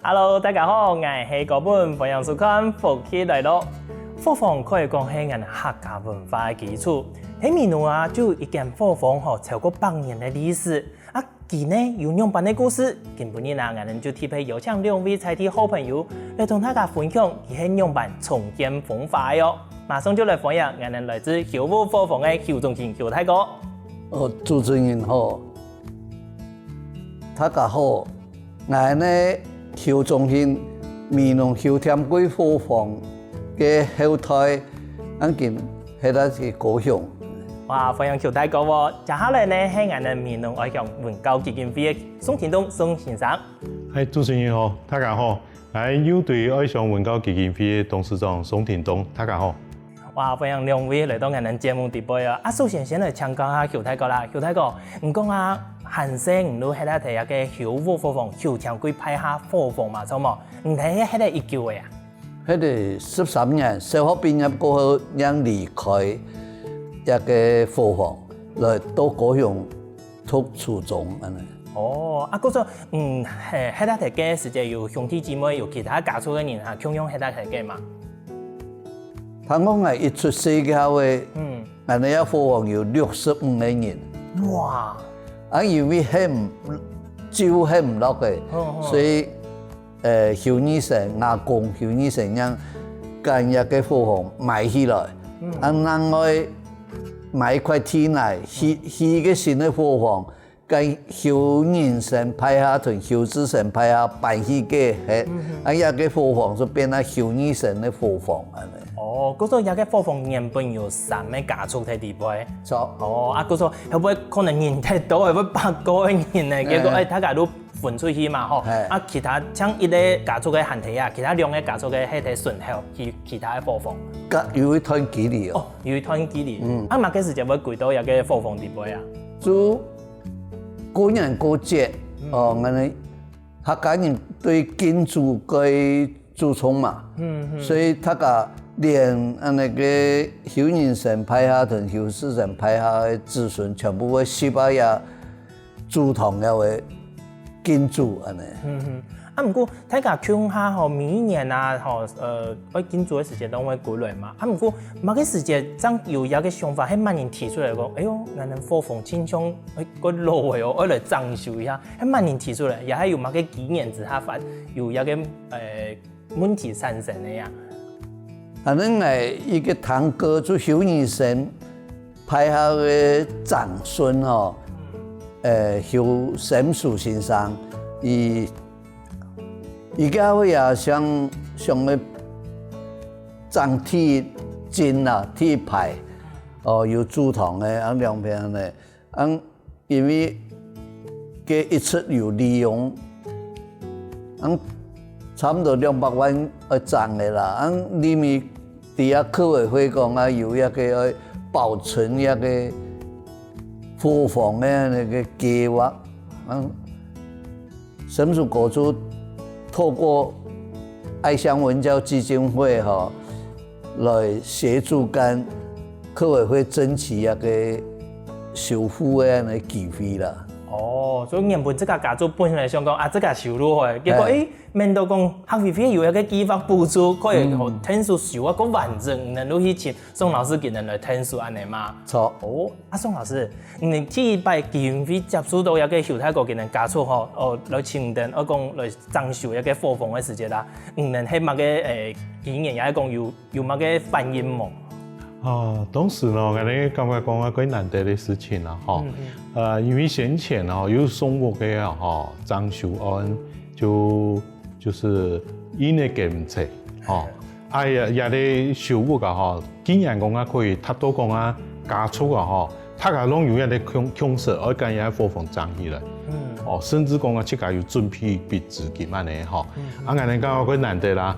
Hello， 大家好，我是高本，欢迎收看福气来咯。火房可以讲是我们客家文化的基础。喺闽南啊，就有一间火房超过100年的历史。啊，其呢有两版的故事。今本日啊，我们就特别邀请2位在地好朋友来同大家分享佢喺两版重建风化哟。马上就来欢迎我们来自秀武火房的邱仲庆邱大哥。主持人好，大家好，我呢邱仲庆闽南邱添贵火房嘅后台，我今喺度是高雄。哇，欢迎邱大哥喎！接下来呢，係我哋闽南愛鄉文教基金會嘅宋天東宋先生。主持人好，大家好，友對愛鄉文教基金會嘅董事長宋天東，大家好。哇，歡迎2位來到我哋節目直播啊！首先先來請教下邱大哥啦，邱大哥，唔講啊，韓生唔都喺度睇下嘅秀武火房，邱添貴派下火房嘛，錯冇？唔睇喺度一舊嘅啊？喺度13年，小學畢業過後，讓離開一個火房，來到高雄讀初中咁樣。哦，啊，嗰種喺度睇嘅時節有兄弟姊妹，有其他家族嘅人啊，共用喺度睇嘅嘛？他講係一出世嘅話，我哋一火房有65個人。哇！啊，因為酒係唔落嘅，所以邱醫生、阿公、邱醫生讓間一個火房買起來，另外買一塊地嚟起個新的火房，跟邱醫生派下同邱志成派下辦起嘅係，一個火房就變咗邱醫生的火房啊！哦，嗰種一個火房原本有3個家族喺地背。錯。哦，啊，嗰種會唔會可能人太多，會唔會100個人咧？結果大家都分出去嘛，吼。啊，其他像一個家族嘅閒體啊，其他2個家族嘅喺度順後去其他嘅火房。有一團距離哦，有一團距離。啊，乜嘅時間會攰到一個火房地背啊？就過年過節，我哋客家人對建築嘅注重嘛，所以大家連那個邱仁成派下同邱世成派下嘅子孫，全部會西班牙主堂嘅會建築安尼。啊，唔過大家鄉下吼，每一年啊，吼我建築嘅時間都會過來嘛。啊，唔過乜嘅時間，真有一個想法，係乜人提出來講，哎呦，我哋火房清倉個老嘅哦，我來裝修一下，係乜人提出來，也係有乜嘅幾年之下發，有一個問題產生嘅呀。反正係一個堂哥就邱仁成派下嘅長孫吼，邱神樹先生，而家我也想去裝鐵筋啊、鐵牌，有主堂嘅，兩邊嘅，因為佢一出有利用，差唔多200萬去裝嘅啦，裡面底下客委會講啊，有一個保存一個火房嘅那個計劃，神樹國主透過愛鄉文教基金會來協助跟客委會爭取一個修復嘅機會啦。哦，所以原本這個家族本來想講啊，這個修路嘅，結果面到講客委會有一個計劃補助，可以讓天數修啊個完整，能夠去請宋老師給人來天數安尼嘛。錯。哦，啊宋老師，你第一擺基金會接觸到一個邱大哥給人家屬吼，來請人我講來裝修一個火房嘅時節啦，人係乜嘅經驗也係講有乜嘅反應冇？當時呢，我哋感覺講一個難得的事情啦，因為先前有送我嘅裝修案，就是因為檢測，也咧修復個竟然講可以達到講加速個大家攏有一個共識，而家也火房裝起來，甚至講自家有準備筆資金安尼，我哋感覺難得啦。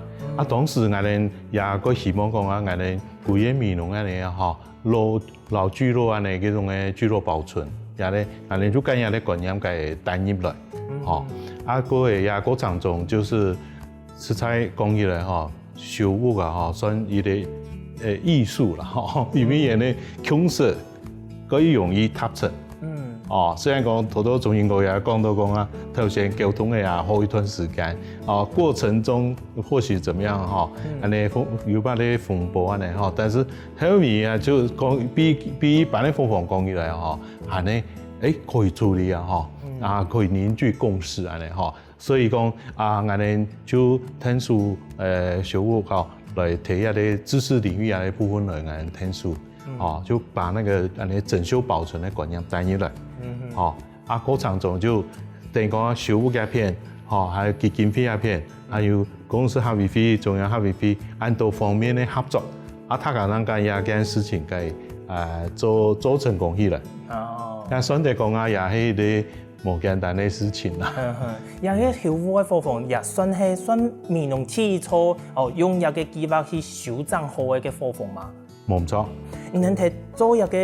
當時我哋也個希望講我哋規個闽南安尼老聚落安尼嗰種嘅聚落保存，也咧我哋就跟也咧觀念嘅帶入來，個也個當中就是實在講起來修復啊算一個藝術啦，因為也咧共識可以容易達成。哦，虽然讲头中英国也讲到讲啊，头先沟通的啊，好一段时间，哦，过程中或许怎么样哈，安尼有把咧风波安尼哈，但是后面啊就讲比一般的方法讲起来哈，安尼可以处理啊哈，啊可以凝聚共识安尼哈，所以讲啊安尼就听数小务哈来提一啲知识领域啊的部分来安听数。哦，就把那个整修保存的观念带入来。哦，啊，工厂总就等于讲修复嘅片，哦，还有基金费嘅片，还有公司合理费、中央合理费，按多方面的合作，啊，他可能干一件事情该做成功起来。哦，但相对讲啊，也係啲冇簡單的事情啦。也迄修復嘅方法也算面容起初哦，用一個計劃去修整好嘅方法嘛。冇錯。你能睇做一個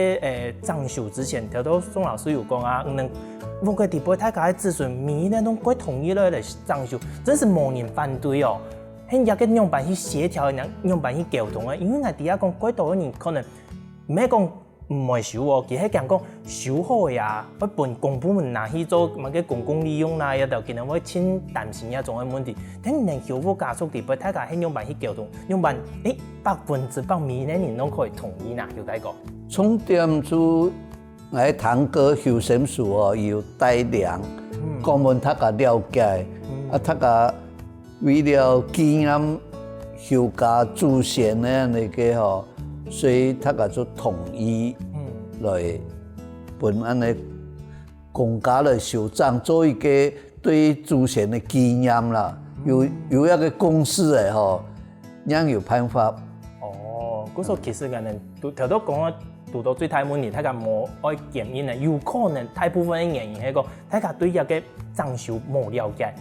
裝修之前，聽到宋老師有講啊，能我個地方大家諮詢，每那種鬼同意了來裝修，真是冇人反對哦。迄一個樣辦去協調，樣辦去溝通啊，因為我哋講鬼多人可能唔係講唔會修哦，其實講修好嘅啊，要分公部門拿去做乜嘅公共利用啦，也就可能會欠擔心一種嘅問題。但係能修復加速地方，大家喺樣辦去溝通，樣辦100%每年人都可以同意啦，有大個。重點就我堂哥修身處哦，有帶領，講問大家了解，大家為了紀念修家祖先的那個吼。所以大家就統一來本安尼公家來修整，做一個對祖先的紀念啦。有一個公司的吼，樣有辦法。哦，嗰時候其實人哋頭都講啊，讀到最大問題，大家冇愛原因啊，有可能大部分嘅原因係個大家對一個裝修冇了解。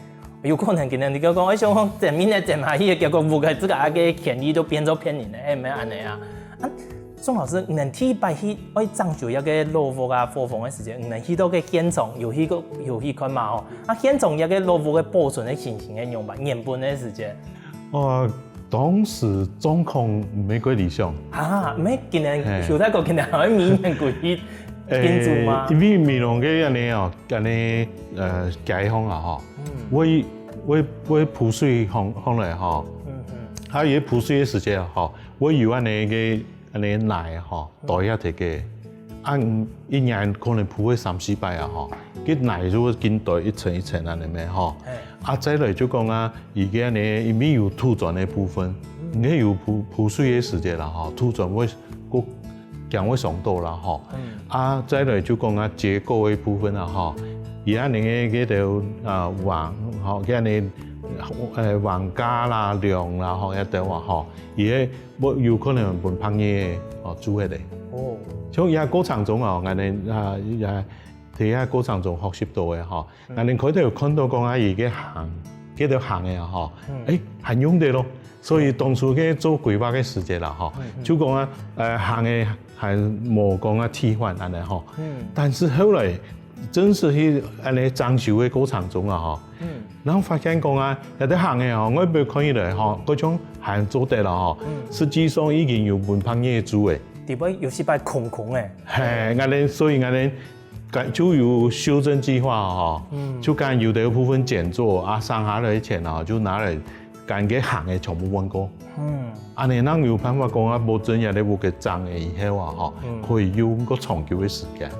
有可能可能你講想講正面嘅正下去，結果冇個這個阿個權利就變咗騙人咧，係咪安尼啊？宋老師，能提擺去愛裝修一個老屋啊、貨房嘅時間，能去到個現場有去看嘛吼？啊，現場一個老屋嘅保存嘅情形嘅樣吧，原本嘅時間。當時狀況唔係幾理想。啊，唔係今年修太過，今年係明年過去建築嘛？因為面容嘅安尼哦，安尼解放啊吼，會鋪水放嚟吼，還有鋪水嘅時間吼，我有安尼嘅。安尼奶吼，袋一摕嘅，一年可能鋪去3-4擺啊吼，啲奶如果見袋一層一層安尼咩吼，再來就講啊，而家呢因為有土磚嘅部分，你有鋪水嘅時間啦吼，土磚會個càng會上到啦吼，再來就講啊結構嘅部分啊吼，而家你嘅條橫吼，嘅你。橫加啦、量啦，學一啲話嗬，而且有可能換烹嘢哦煮起嚟。哦，所以而家過程中啊，我哋睇下過程中學習到嘅嗬，我哋佢哋看到講啊，而家行幾條行嘅嗬，很用得咯。所以當初嘅做規劃嘅時節啦嗬，就講啊行嘅係冇講啊替換安尼嗬，但是後來真是去安尼裝修嘅過程中啊嗬。然後發現講啊，有啲行嘅嗬，我俾看起來嗬，嗰種行做得啦嗬，實際上已經有換烹嘢煮嘅。地位有時擺空嘅。係，我哋所以我哋就有修正計劃嗬，就將有啲部分減做啊，剩下來嘅錢啊，就拿嚟將嘅行嘅全部換過。安尼能有辦法講啊，保證有啲屋嘅裝嘅以後啊嗬，可以用個長久嘅時間。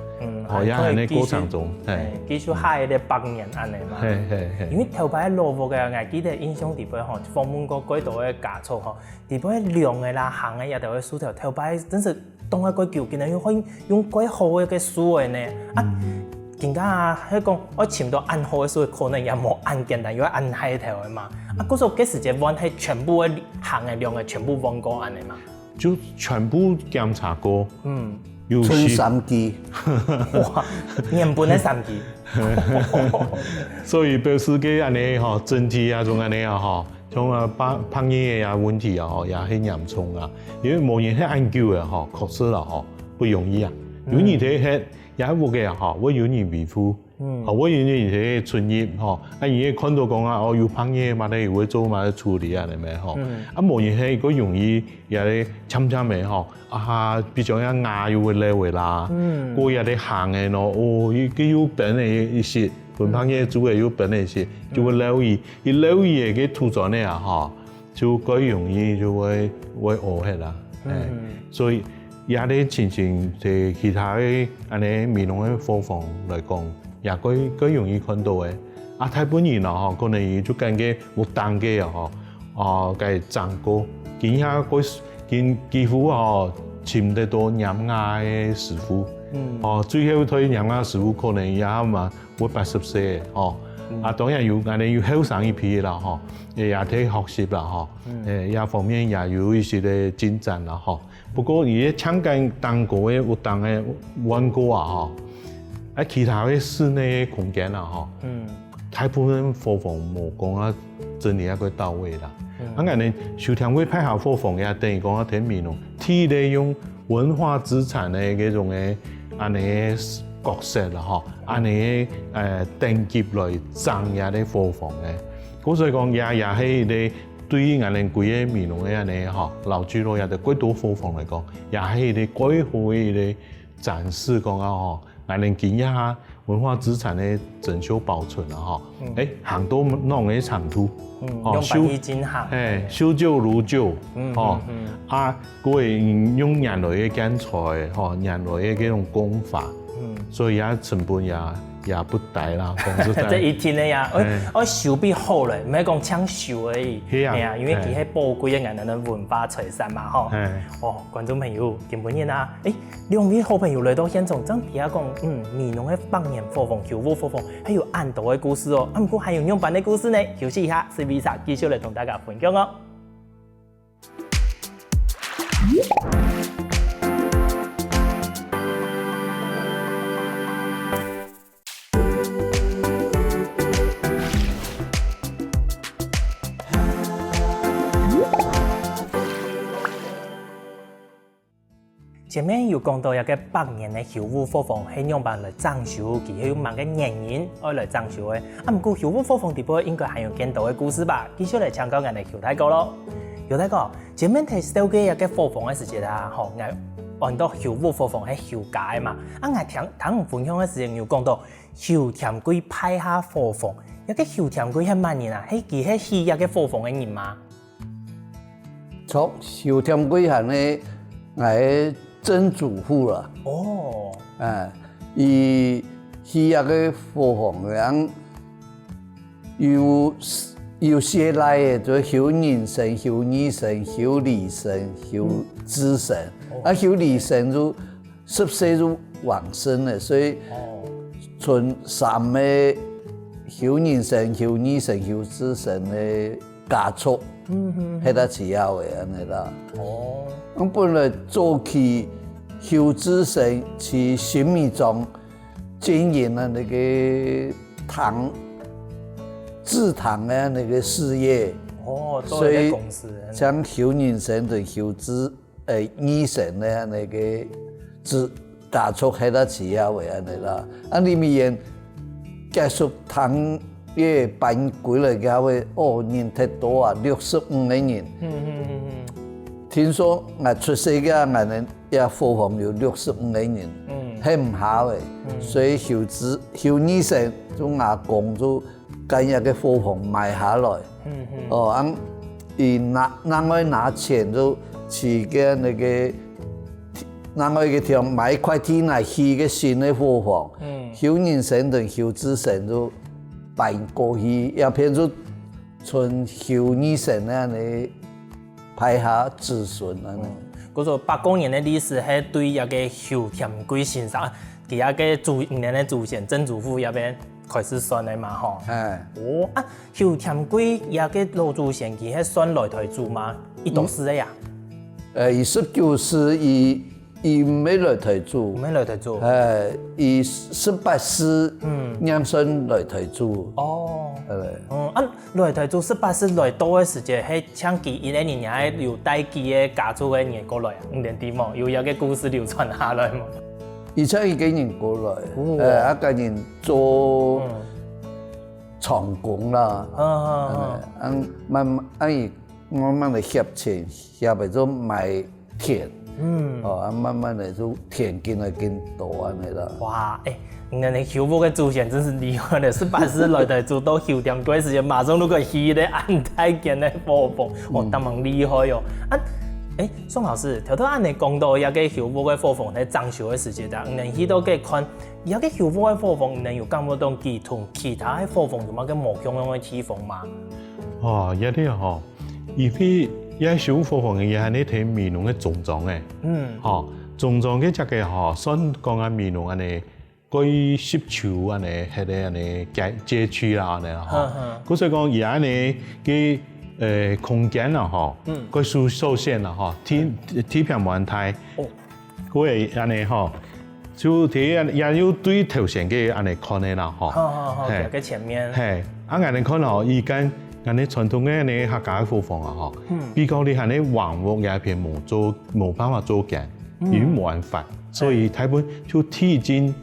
也喺呢過程中，繼續下一個8年安尼嘛。因為頭排老屋嘅，我記得印象地方吼，訪問過幾多嘅家畜吼，地方量嘅啦、行嘅也都會輸條。頭排真是當一個舊件啊，可以用幾好嘅樹嘅呢。更加啊，佢講我尋到按好嘅樹，可能也冇按簡單，要按下頭嘅嘛。嗰時候幾時間換係全部嘅行嘅量嘅全部換過安尼嘛？就全部檢查過。春3期，哇，原本係3期，所以表示嘅安尼吼，整體啊種安尼啊吼，種啊烹嘢啊問題啊吼，也係嚴重啊，因為冇人去研究嘅吼，確實啦吼，不容易啊。有人睇係也有嘅吼，我有人維護，我因为是村入吼，伊个看到讲有芳叶嘛咧，会做嘛咧处理啊，咧咩吼，无伊迄个容易也咧참참的吼，比如讲牙又会裂会啦，过也咧行的咯，伊有病的一些，盆芳叶煮的有病的一些，就会留意，伊留意个土转的吼，就改容易就会恶hết啦，所以也咧亲像即其他的安尼美容的方法来讲。也改容易看到嘅，太本人啦吼，可能伊就感觉有单嘅啊吼，佢長過，見下見幾乎吼，請得多染牙嘅師傅，最後推染牙師傅可能也嘛會80歲吼，當然有安尼有後生一批啦吼，也睇學習啦吼，也方面也有一些嘅進展啦吼，不過伊嘅香港當過嘅有當嘅玩過啊吼。其他的室內空間啊，吼，大部分貨房冇講整理個到位啦。安尼收聽會派下貨房也等於講睇面咯，利用文化資產的嗰種嘅安尼角色啦，吼，安尼登記來增也啲貨房嘅。所以講也係啲對於安尼幾個面容嘅安尼吼，老聚落也係幾多貨房嚟講，也係啲幾好嘅展示講吼。來能見一下文化資產的整修保存啊！哈，行多弄嘅長途，用白衣金行，修舊如舊，佢會用人類嘅建材，人類嘅嗰種工法，所以也成本也不低啦。這一天咧呀，我修比好咧，唔係講搶修而已，係啊，因為佢係寶貴嘅人哋嘅文化財產嘛，吼。觀眾朋友，見本人啊，兩位好朋友來到現場，真係講，美濃嘅百年貨房、修復貨房，還有安多嘅故事哦。不過還有樣板嘅故事呢，休息一下，CB3繼續嚟同大家分享哦。前面有講到一個百年嘅修復貨房係樣辦來裝修，佢有某個原因愛來裝修嘅。不過修復貨房底部應該還有更多嘅故事吧？繼續來請教我哋邱大哥咯。邱大哥，前面提到嘅一個貨房嘅時節啊，我按到修復貨房係修假嘅嘛。我聽分享嘅時候有講到邱添貴派下貨房，一個邱添貴係乜人啊？係佢係起一個貨房嘅人嘛？從邱添貴係呢，係曾祖父啦。伊起一個貨房嘅有些來嘅就邱仁生、邱義生、邱禮生、邱志生。邱禮生就10歲就往生了，所以從3個邱仁生、邱義生、邱志生嘅家族，係得主要嘅安尼啦。我本來早期邱志生去新米莊經營了那個製糖的那個事業，所以像邱仁生同邱義生的那個家族係得主要嘅安尼啦。裡面結束糖業辦過來嘅話，人太多啊，65個人。聽說我出世嘅我哋也貨房有65個人，係唔好嘅，所以邱義生就阿公就將一個貨房買下來，拿錢就去嘅那個，那個地方買一塊地嚟起個新嘅貨房，邱仁生同邱志生就搬過去，也變咗從邱義生那裡派下子孫啊！嗰個100年的歷史係對一個邱添貴先生，佢一個年的祖先曾祖父那邊開始算的嘛吼。邱添貴一個老祖先佢係算來台祖嗎？伊都是的呀。19世伊沒來台祖。沒來台祖。伊18世啱算來台祖。來台祖18世來多嘅時節，係請佢一年也有帶佢嘅家族嘅人過來，唔定點嘛，有一個故事流傳下來嘛。而且伊個人過來，個人做長工啦，慢慢慢慢的翕錢，翕嚟做賣田，慢慢的就田更來更多安尼啦。哇，你的翕舞的祖先真是厲害的，18世來台做到翕點嗰時間，馬上都個翕咧安太健的播放，當然厲害喲。宋老師，頭頭按你講到一個翕舞嘅播放喺裝修嘅時節啦，能去到嘅看，一個翕舞嘅播放，能有感覺到佢同其他嘅播放有乜嘅無共樣嘅地方嘛？哦，一啲吼，而啲一翕舞播放嘅嘢係你睇面容嘅種種嘅，吼種種嘅只嘅吼，算講下面容安尼，關於濕球安尼，係咧安尼街區啦安尼啦，吼，所以講而安尼嘅。空間啊，吼，佢受限啦，吼，體片冇太，佢係安尼吼，就睇也要對頭前嘅安尼看嘅啦，吼，係嘅前面，係，安尼看吼，而家安尼傳統嘅安尼客家嘅廚房啊，吼，比較你安尼橫屋也片冇辦法做嘅，已經冇辦法，所以台本就T1斤、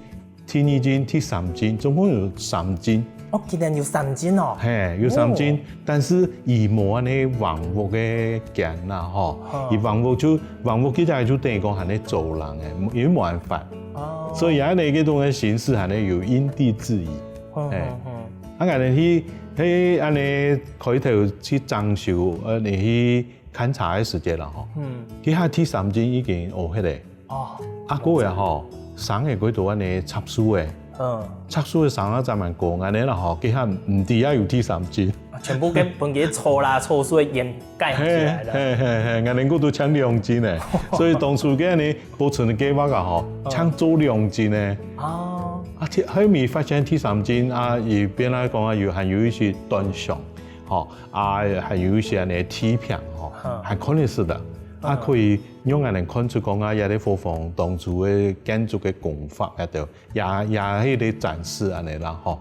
T2斤、T3斤，總共有3斤。竟然有3斤哦！係，有3斤，但是伊冇安尼橫屋嘅間啦，吼，伊橫屋其實就等於講係你走廊嘅，因為冇辦法，所以安尼嗰種嘅形式係你有因地制宜，安尼去安尼開頭去裝修，你去勘察嘅時節啦，吼，佢下T3斤已經學起嚟，嗰個吼，省嘅嗰度安尼插書嘅。測數嘅省啊，咱們講安尼啦吼，佢下唔止啊有T3斤，全部跟本嘅搓啦搓水掩蓋起來了。安尼嗰度搶2斤咧，所以當初嘅安尼保存嘅計劃啊吼，搶做2斤咧。後面發現T3斤啊，而邊來講啊，還有一些短相，吼還有一些安尼貼片吼，還可能是的。可以用安尼看出講啊，也啲貨房當初嘅建築嘅工法喺度，也喺啲展示安尼啦，吼，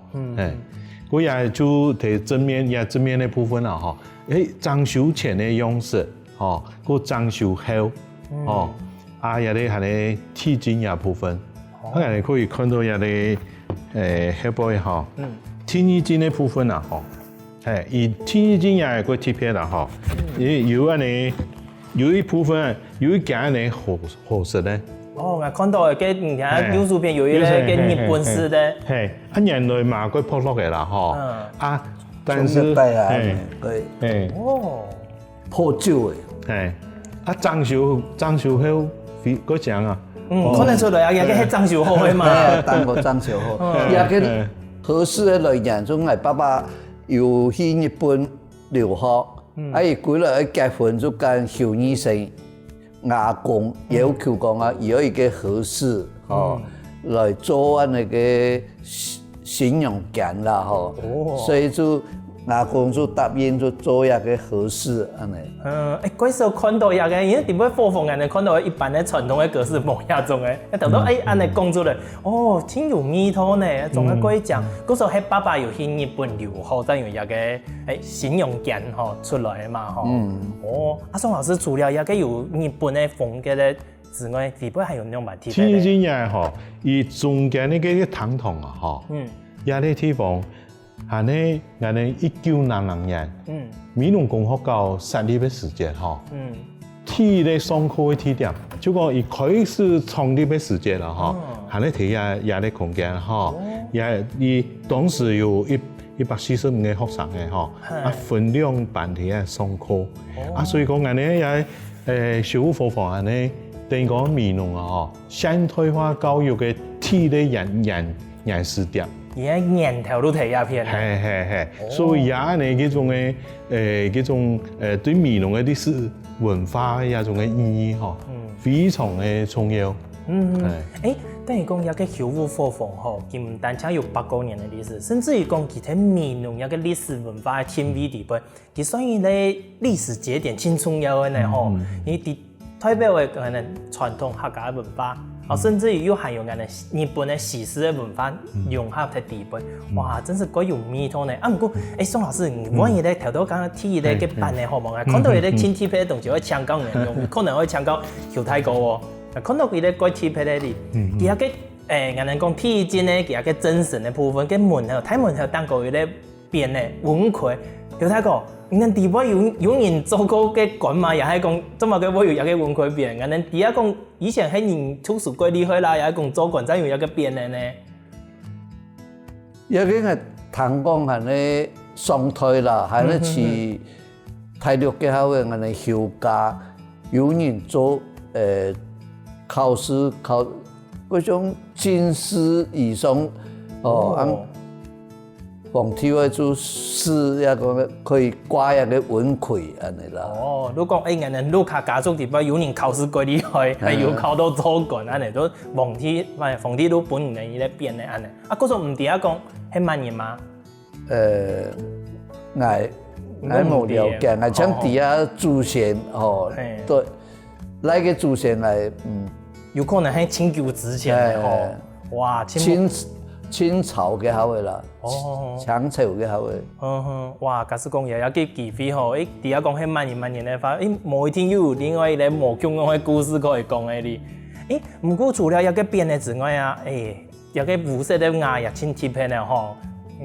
佢也就睇正面嘅部分啦，吼，裝修前嘅樣式，吼，個裝修後，吼，也啲係啲貼金嘅部分，你可以看到也啲後背吼，T2金嘅部分啦，吼，而T2金也係個貼片啦，吼，有安尼。有一部分有一件咧紅色咧。我看到嘅你睇藝術片有一個嘅日本式咧。係，人類嘛佢破落嘅啦，嗬。但是破舊嘅。裝修後嗰種啊。可能出來也係裝修後嘅嘛。當個裝修後，也嘅合適嘅來源，總係爸爸要去日本留學。伊過來結婚就跟小女生阿公要求講啊，有一個合適來做安那個信用間啦，所以就阿公就答應就做一個合適安尼。嗰時候看到一個，因為點解貨房人哋看到一般嘅傳統嘅格式冇一種嘅，一頭到安尼講出來，挺有味道呢，仲係可以講。嗰時候喺爸爸有去日本留學，等於一個信用間出來嘛，宋老師除了一個有日本嘅風格咧之外，會不會還有另外地方咧？天然嘅而中間呢個堂堂啊，有啲地方。係呢，我哋1900年，美濃共和國設立嘅時節，睇咧上課嘅地點，就講一開始創立嘅時節啦，係呢睇也啲空間，也當時有145個學生嘅，分兩班嚟上課，所以講我哋也小課房呢，等於講美濃啊，現代化教育嘅睇咧人事點。而家年頭都睇一片，係，所以也呢嗰種嘅嗰種對美濃嘅歷史文化嘅一種嘅意義非常嘅重要。等於講一個翕舞貨房佢唔單止有800年嘅歷史，甚至於講其他美濃一個歷史文化嘅天位地位，佢所以咧歷史節點真重要嘅呢因為佢代表嘅可能傳統客家文化。甚至於又含有我哋日本嘅史詩嘅文化融合喺地位，哇！真是鬼有味道呢。唔過，宋老師，我而家頭到講睇咧嘅辦嘅項目啊，看到你咧親貼嘅動作，可以搶講人用，可能可以搶講跳太高喎。看到伊咧改铁皮咧哩，伊个人哋讲铁筋咧，伊个真神的部分，跟门口睇门口当个伊咧变咧纹块，有睇过。人哋地位有人做过嘅管嘛，也係講，怎麼嘅會有一個紋塊變？人哋底下講以前係人出事過厲害啦，也係講做管真有一個變嘅呢。一個係聽講係咧上台啦，係咧似體育嘅好嘅，人哋休假有人做考試考嗰種進士以上哦。黃體位做試一個可以掛一個紋塊安尼啦。哦，你講人哋路卡家族地方有人考試過厲害，係有考到做管安尼都黃體都本人伊咧變嘅安尼。啊，嗰種唔底下講係乜嘢嘛？我冇了解，我將底下祖先哦，對，那個祖先嚟，有可能係清朝之前嘅吼，哇，清朝嘅好嘅啦，清朝嘅好嘅。哇！假使講有幾機會吼，底下講係萬年嘅話，某一天又有另外一個無窮嘅故事可以講嘅哩。唔過除了一個變嘅之外啊，有個無色嘅牙也真貼片嘅吼，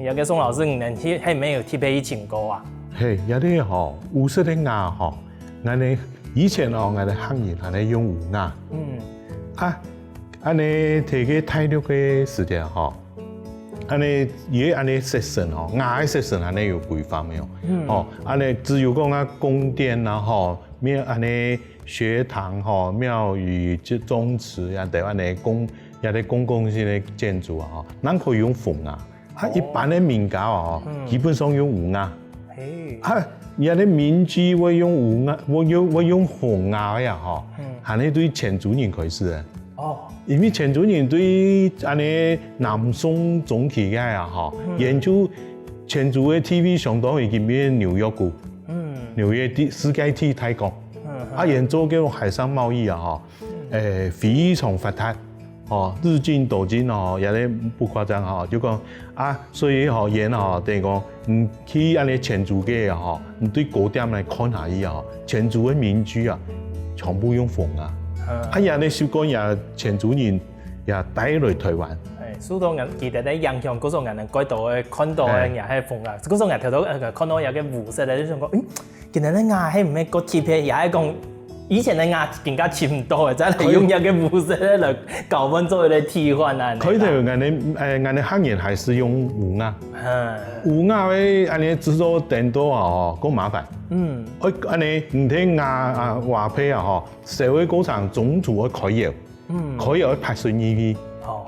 有個宋老師能係沒有貼片以前過啊？係有啲吼無色嘅牙吼，我哋以前哦，我哋客人係咧用烏牙。安尼睇個體育嘅時間吼。安尼，伊安尼 section 吼，牙嘅 section 安尼有規範沒有？哦，安尼只有講啊宮殿啊吼，廟安尼學堂吼、廟宇、宗祠呀，台灣嘅公共性嘅建築啊吼，咱可以用鳳牙。一般嘅民家啊基本上用烏牙。有啲民居會用烏牙，會用鳳牙呀吼，係你對前主人開始嘅。因為前主人對安尼南宋中期嘅啊，吼研究前主嘅 TV 相當於今邊紐約股，紐約世界第一大國，研究嗰個海上貿易啊，吼非常發達，日進斗金哦，也咧不誇張吼，就講所以吼研吼，等於講去安尼前主嘅啊，你對古典來看下伊啊，前主嘅民居啊，全部用鳳啊。也咧小講也前主人也帶來台灣。所以講人記得咧影響嗰種人改道嘅看到嘅也係鳳牙，嗰種人睇到看到有嘅烏色咧，就想講，今日咧牙係唔係個貼片，也係講以前嘅牙更加似唔多嘅，真係用一個烏色咧嚟搞翻做嚟替換啊。佢哋人哋客人還是用烏牙，烏牙咧安尼製作電腦啊，吼，夠麻煩。安尼唔聽牙話批啊，吼，社會工廠總組去開藥，開藥去拍水呢啲，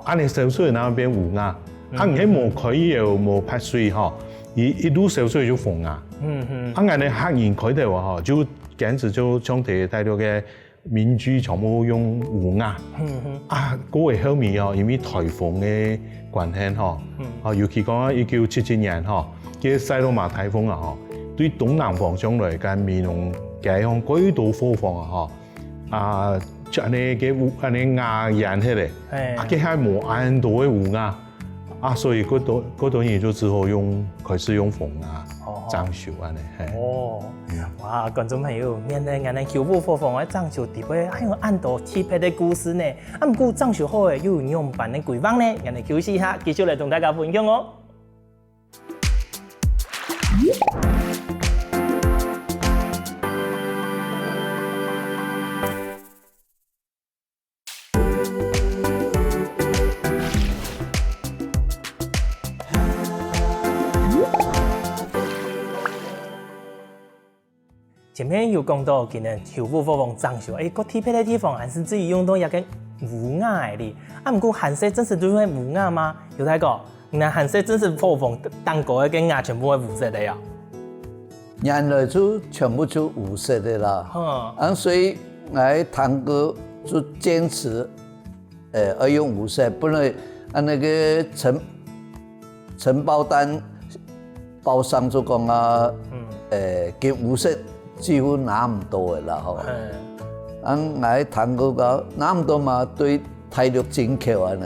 安尼燒水那邊烏牙，唔係冇開藥冇拍水吼，一路燒水就鳳牙。安尼客人佢哋話吼，就簡直就將地大陸嘅民居全部用烏牙。嗰個後面哦，因為颱風嘅關係吼，尤其講1977年吼，嘅西羅馬颱風啊吼。對東南方向來講，面農解放幾多火房啊！嗬，安尼嘅安尼牙染起嚟，佢係冇按到嘅烏牙，所以嗰度人就只好開始用鳳牙裝修安尼。哇！觀眾朋友，面對安尼修補火房嘅裝修地位，還有按到特別嘅故事呢。唔過裝修好嘅又有樣辦嘅規劃呢？人哋休息下，繼續嚟同大家分享哦。前面有講到，今日修補火房裝修，個特別嘅地方還是至於用到一個烏牙嘅哩。唔過韓式真是都係烏牙嗎？有睇過？那韓式真是火房當過嘅牙全部係烏色嘅呀？原來就全部就烏色的啦。所以我堂哥就堅持，要用烏色，不然那個承包單包商就講給烏色。幾乎拿唔到嘅啦，嗬。我堂哥講拿唔到嘛，對體育真巧安尼。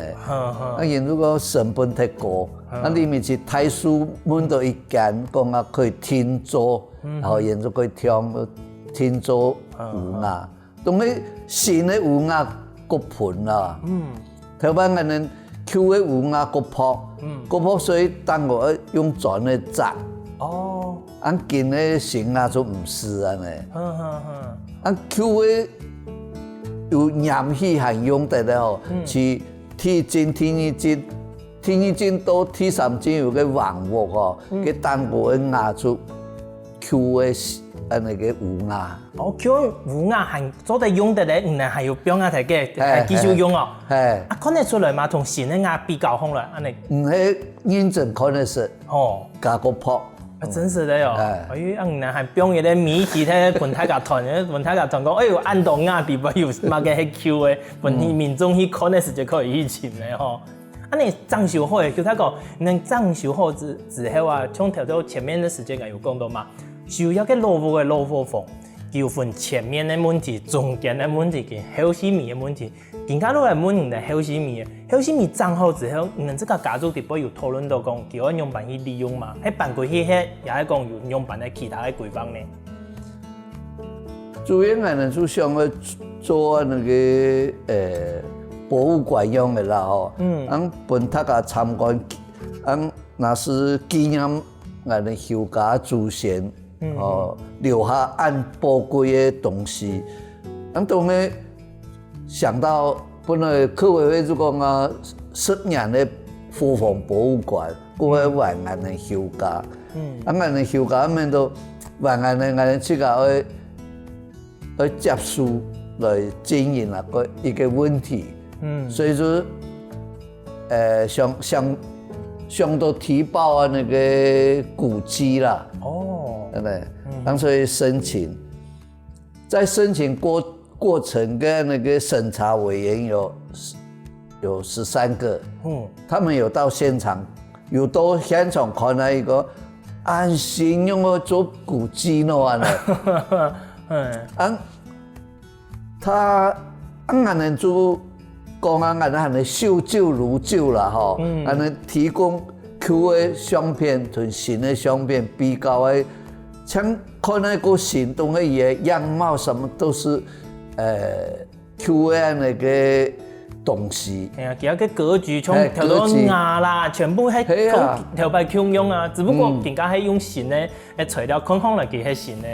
然如果成本太高，裏面是睇書滿到一間，講可以天租，然後然就可以聽天租烏牙。當你新嘅烏牙骨盆啦，头摆俺们抽个有牙骨泡，骨泡所以当我用转的扎，俺筋的型啊就唔是安尼，俺抽个有氧气含用的咧吼，是T 筋、T 2筋、T 2筋到 T 3筋有个网络吼，佮当我牙出抽个安尼个有牙。抽有牙含做得用的咧，唔能还有表牙睇嘅，还继续用哦。看得出来嘛，同新的牙比较好啦，安尼。迄认真看得出，加骨泡。真是的哟，唔能还表嘢咧，米其他本太甲团讲，哎呦，按到牙底部有嘛个迄 Q 的，本民众去看的时就可以去寻咧吼。安尼装修好，就他讲，能装修好之后啊，从头到前面的时间有讲到嘛，就要个老虎的老虎缝，有分前面的问题、中间的问题跟后细面的问题。更加落来问你的后细面，后细面装好之后，你们这个家族底部有讨论到讲，叫我用办去利用嘛？喺办过去也係講有用辦嘅其他嘅規範呢？主要俺们就想要做那个博物馆用的啦吼，俺本大家参观，俺那是纪念俺的休家祖先留下按宝贵的东西，俺当然想到本来科委会就讲啊，10年的火房博物馆，过来万安的休家，俺的休家俺们都万安的俺自家去接触来经营那个一个问题，所以说想到提报啊那个古迹啦，对不对？当时申请，在申请过程跟那个审查委员有13个，他们有到现场，有到现场看到一个安心用来做古迹喏俺们就讲俺们修旧如旧啦吼，俺们提供旧的相片同新的相片比较的，像看那个行动的样貌什么都是旧的那个东西。哎呀，其他个格局从头到牙啦，全部係頭擺共用啊，只不過更加係用新的材料看看嚟嘅係新的，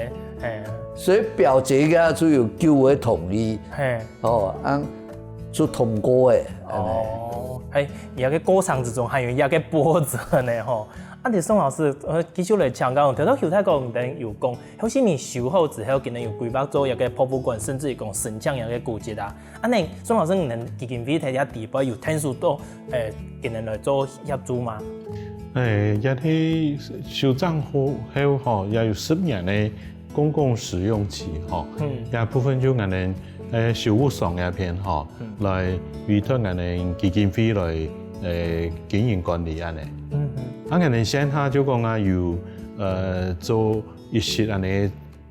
所以表姐嘅就有舊的同意，就通過嘅。係而家嘅過程之中，還有一個波折呢吼。你宋老師，繼續嚟強調，頭到後太講等有講，好似你修好之後，可能有規劃做一個博物館，甚至於講省搶一個古蹟啊。你宋老師，你能基金會睇下地方有聽說到可能來做協助嗎？也係修整好後，也有10年的公共使用期吼，也部分就俺哋修復上一片吼，來委託俺哋基金會來經營管理安尼。俺哋現下就講啊，有做一些安尼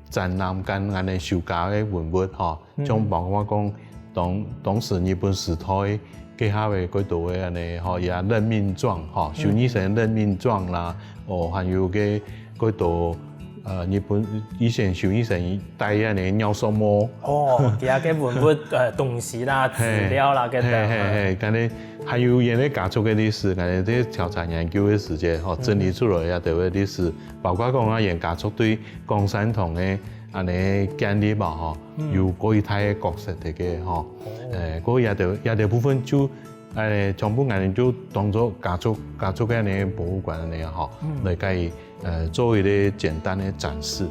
展覽跟俺哋收家嘅文物吼，像包括講當時日本時代記下嘅嗰度嘅安尼吼，也任命狀吼，修女神任命狀啦，還有嘅嗰度。日本以前修女神帶安尼尿素膜，其他嘅文物東西啦、資料啦，咁你還有人哋家族嘅歷史，咁你啲調查研究嘅時間，整理出來一條嘅歷史，包括講啊，人家族對共產黨嘅安尼建立嘛，吼，有嗰一睇嘅角色嚟嘅，吼，嗰一條部分就全部人就當作家族嘅安尼博物館安尼吼，嚟計。做一啲簡單的展示，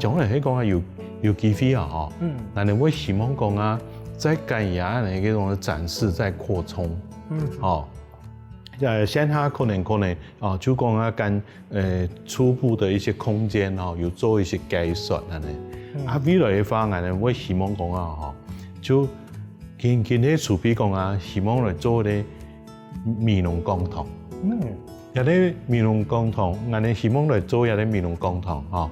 將來喺講啊有機會啊吼，但係我希望講啊，在近牙呢嗰種展示在擴充，現在可能就講啊跟初步的一些空間有做一些改善未來嘅方案呢，我希望講啊就今日儲備講啊，希望來做啲美濃講堂。有啲美濃講堂，我哋希望來做有啲美濃講堂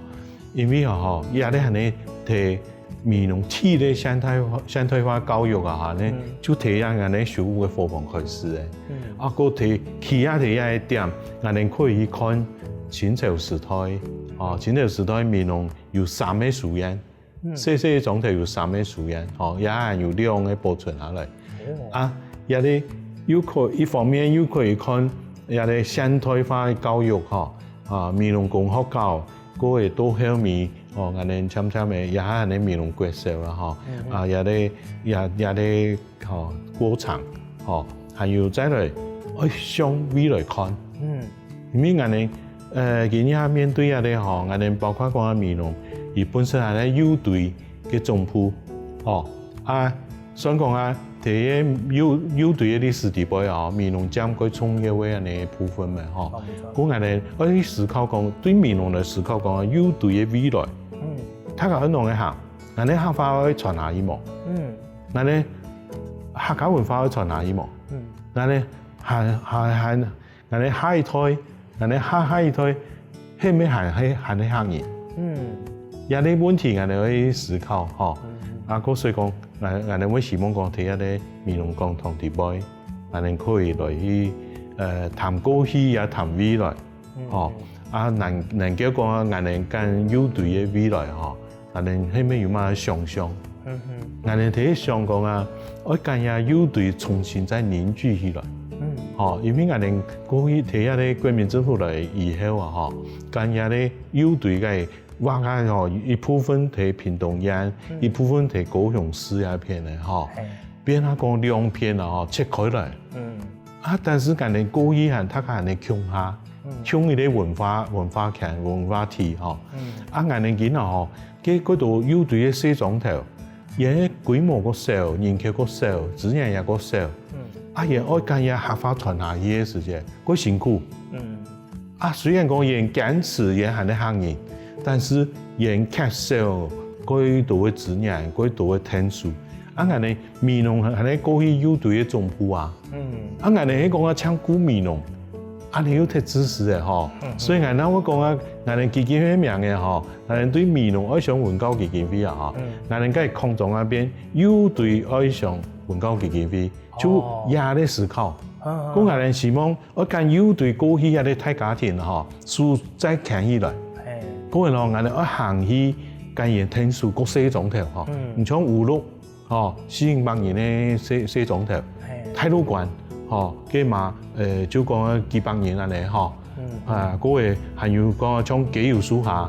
因為有啲係你提美濃體的現代化教育就提下我哋修復嘅課程開始個提其他一點，我哋可以去看清朝時代美濃有3個書院，细细种头有3个树叶，吼，也还有2个保存下来。啊，也咧一方面又可以看也咧现代化的教育，吼，啊，美容工学校，嗰个都后面，哦，安尼渐渐的也安尼美容国小啦，吼，啊，也咧，吼，歌唱，吼，还有再来，向未来看，因为安尼，今日面对咧，吼，安尼包括讲美容，伊本身系咧优对嘅总铺，吼，啊，所以讲啊。第一有对历史地位啊，美容占佢重要嘅安尼部分嘛，吼。我安尼去思考讲，对美容来思考讲，有对嘅未来，他個很容易行，安尼客家可以傳下一模，安尼客家文化可以傳下一模，安尼係安尼下一代，安尼下一代，係咪係你客人？有啲問題安尼可以思考，吼。啊，嗰所以講，我哋會希望講睇下啲美容共同地位，我哋可以來去談過去也談未來，哦，啊能夠講我哋跟有對嘅未來，嗬，我哋係咪有乜想象？我哋睇想講啊，我跟下有對重新再凝聚起來，哦，因為我哋過去睇下啲國民政府來以後啊，嗬，跟下啲有對嘅。我講吼，一部分睇屏東縣，一部分睇高雄市一片嘅吼，變下講2片啊吼切開來，啊，但是人哋過去係佢係你強下，強嗰啲文化強文化體吼，啊，人哋見啊吼，嗰度有對嘅西裝頭，嘢規模個小，人口個小，資源也個小，啊，嘢愛間嘢客家傳下去嘅時間，個辛苦，啊，雖然講嘢堅持嘢係你客人。但是人缺少嗰度嘅資源，嗰度嘅天數，啊，人哋美容係咧過去有對嘅總鋪啊，啊，人哋喺講啊搶股美容，啊，你要睇知識嘅嗬，所以人哋我講啊，人哋基金會名嘅嗬，人哋對美容愛上文教基金會啊嗬，人哋喺空中嗰邊有對愛上文教基金會，就也咧思考，講人哋希望我間有對過去嘅大家庭嗬，數再強起來。嗰個我哋一行去間嘢聽數個西裝頭嗬，唔像5、6嗬400年嘅西裝頭，太多慣嗬，嘅嘛就講幾百年啊你嗬，啊嗰個係要講將幾要數下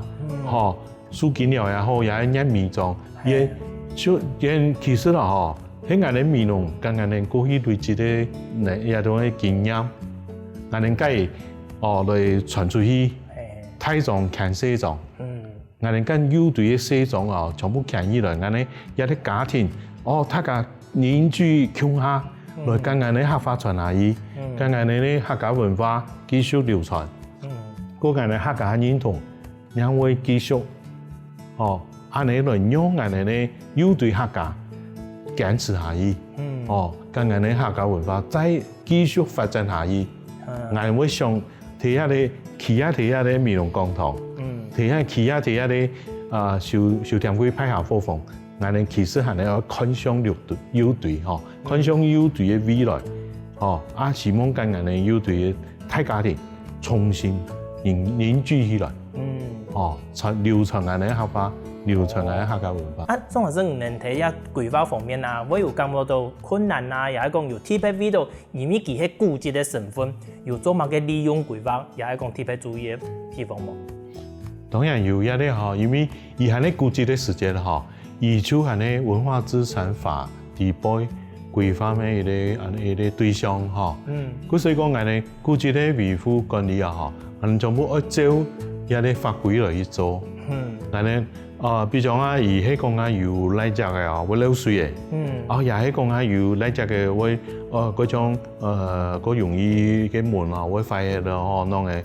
嗬，數幾年也好，也一美妝，也其實啦嗬，喺我哋美容跟我哋過去對自己也都係經驗，我哋計來傳出去。太裝強西裝，我哋跟有對嘅西裝啊，全部強起來，我哋有啲家庭，大家凝聚強下，來跟我哋客家傳下去，跟我哋啲客家文化繼續流傳，嗰我哋客家認同，然後繼續，安尼來讓我哋啲有對客家堅持下去，跟我哋客家文化再繼續發展下去，我哋會想睇下啲。企下睇下啲美容講堂，睇下啲小店會派下貨房，我哋其實係要看上有對嗬，看上有對嘅未來，啊希望跟我哋有對嘅大家庭重新凝聚起來，流傳我哋客家，流傳我哋客家文化。啊，張老師，你睇下規劃方面啊，我有感覺到困難啊，也係講有特別為到，因為佢係古蹟嘅成分，有做乜嘅利用規劃，也係講特別注意嘅地方冇？當然有一啲嗬，因為而係咧古蹟嘅時節嗬，而就係咧文化資產法地位規劃咩啲對象嗬，所以講我哋古蹟嘅維護管理啊嗬，我哋全部按照一啲法規來去做，我哋。比如講啊，而係講啊有嚟只嘅啊，會漏水嘅，又係講啊有嚟只嘅會，嗰種嗰容易嘅門啊會壞嘅咯，弄嘅，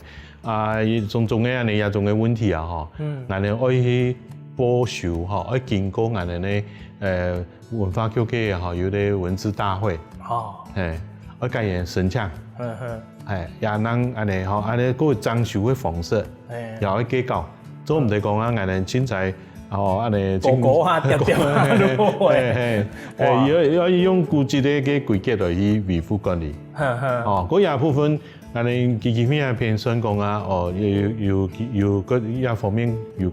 種嘅你有種嘅問題啊，嗬，你愛去保守嗬，愛經過我哋咧文化局嘅嗬，有啲文字大會，愛加嘢申請，也能安尼嗬，安尼嗰個裝修嘅方式，又愛計較，做唔得講啊，我哋現在。安尼報告啊，點要用古蹟嘅規格來去維護管理。嗰一部分，我哋基金會偏向講啊，要嗰一方面有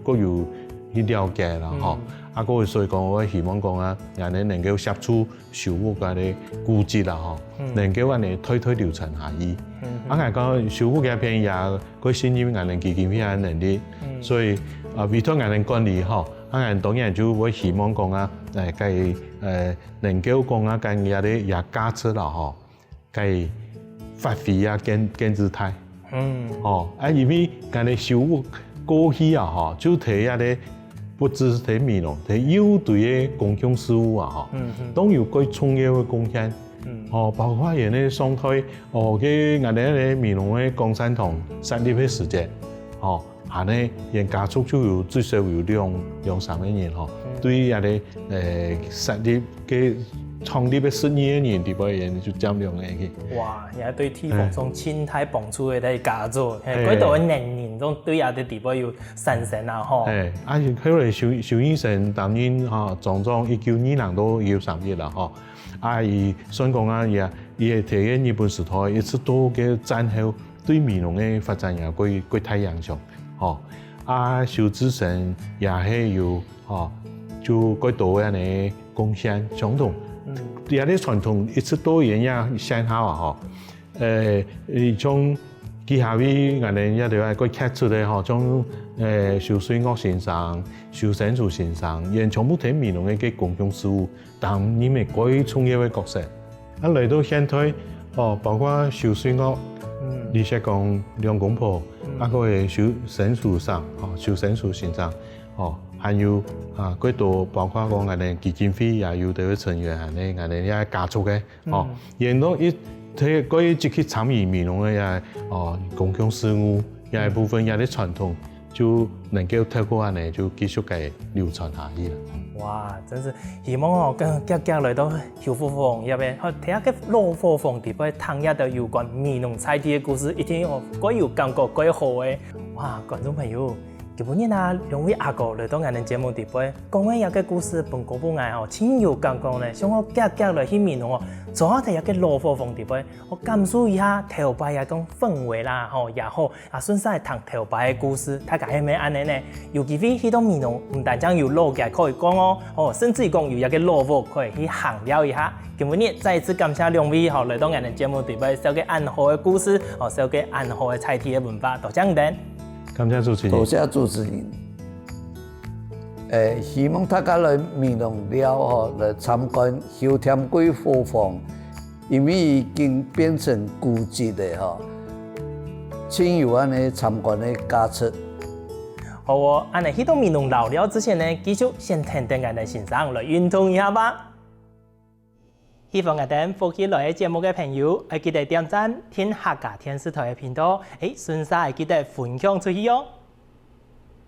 去了解啦吼。啊，个所以讲，我希望讲啊，也能够摄取受物个咧古迹啦吼，能够安尼推流传下去。啊，我讲受物个便也个信任眼能基金会个能力，所以委托眼能管理吼，啊，当然就我希望讲啊，能够讲啊，跟也加出啦吼，该发挥啊建姿态。哦，啊，因为干咧受物过去啊吼，就提下咧。不只是提面容，提有对个公共事务啊，吼，都有佢重要嘅贡献。哦，包括人咧双推，哦，佢我哋咧面容嘅共产党设立嘅时间，哦，下咧人家族就有最少有2-3个人吼，对于咧设立嘅创立嘅12个人，地方人就占用嘅去。哇，也对地方中青苔蹦出嘅啲家族，嗰度嘅能人中对下啲地方要神神啊吼。啊，佢哋邵醫生擔任嚇總總1922年都要上業啦吼。啊，伊所講啊，伊係提嘅日本時代一直多嘅戰後對美容嘅發展也幾太影響，吼。啊，邵志成也係有吼，就幾多嘅呢貢獻相同。啲啲傳統一直都沿也先好啊嗬，從幾下位我哋一條係佢劇出嚟嗬，從邵水岳先生、邵生柱先生，人全部睇美容嘅公共事務，但你咪幾重要嘅角色。啊嚟到現在哦，包括邵水岳、李石剛、梁公婆，啊個係邵生柱生，哦邵生柱先生，哦。還有啊，幾多包括講我哋基金會也有啲成員係咧，我哋也家族嘅，哦，然後一睇嗰啲積極參與美容嘅也哦公共事務，也部分也啲傳統，就能夠透過安尼就繼續嘅流傳下去啦。哇，真是希望哦，跟家來到小火房入邊，睇下個老火房地方談一到有關美容菜地嘅故事，一定哦，幾有感覺，幾好嘅。哇，觀眾朋友。今日啊，兩位阿哥來到我哋節目地方，講嘅一個故事，本個本愛哦，真有感覺咧。想我夾來去面哦，做下睇一個老火房地方，我感受一下頭擺一種氛圍啦，吼也好，啊順勢談頭擺嘅故事，大家係咪安尼呢？有機會去到面哦，唔但將有老嘅可以講哦，甚至講有一個老火可以去行了一下。今日再一次感謝兩位來到我哋節目地方，紹介安好嘅故事，哦，紹介安好嘅菜地嘅文化，多謝你哋。感謝主持人。多謝主持人。希望大家來美容了吼，來參觀後添貴火房，因為已經變成古蹟的吼，請有安尼參觀的價值。好哦，安尼去到美容老了之前呢，繼續先聽聽我哋欣賞來運動一下吧。希望我哋福建來嘅節目嘅朋友，記得點讚聽客家電視台嘅頻道，順勢記得分享出去哦。